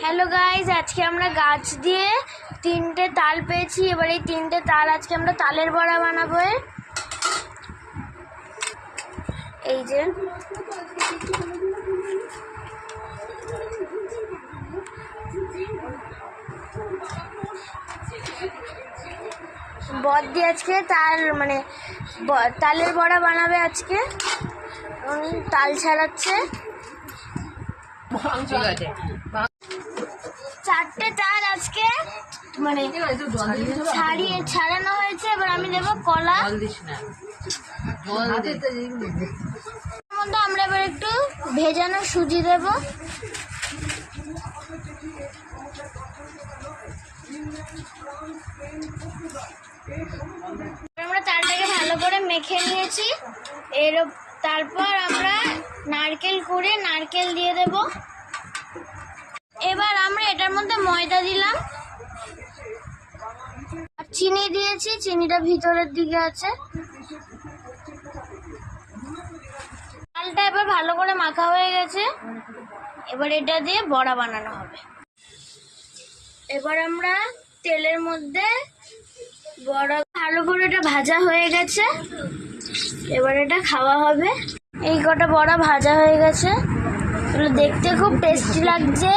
Hello guys, আজকে আমরা গাছ দিয়ে 3টে তাল পেয়েছি। এবার এই 3টে তাল আজকে আমরা তালের বড়া বানাবো। এই যে বদ্দি আজকে তালের বড়া বানাবে। আজকে তাল ছাড়াচ্ছে। 4টে তাল আজকে ছাড়ানো হয়েছে। এবার আমি দেবো কলা। আমরা এবার একটু ভেজানো সুজি দেব। আমরা তালটাকে ভালো করে মেখে নিয়েছি। তারপর আমরা নারকেল কুড়ে নারকেল দিয়ে দেব। এবার আমরা এটার মধ্যে ময়দা দিলাম আর চিনি দিয়েছি। চিনিটা ভিতরের দিকে আছে। তালটা এবার ভালো করে মাখা হয়ে গেছে। এবার এটা দিয়ে বড়া বানানো হবে। এবার আমরা তেলের মধ্যে বড়া ভালো করে এটা ভাজা হয়ে গেছে। এবার এটা খাওয়া হবে। এই কটা বড়া ভাজা হয়ে গেছে। এগুলো দেখতে খুব টেস্টি লাগছে।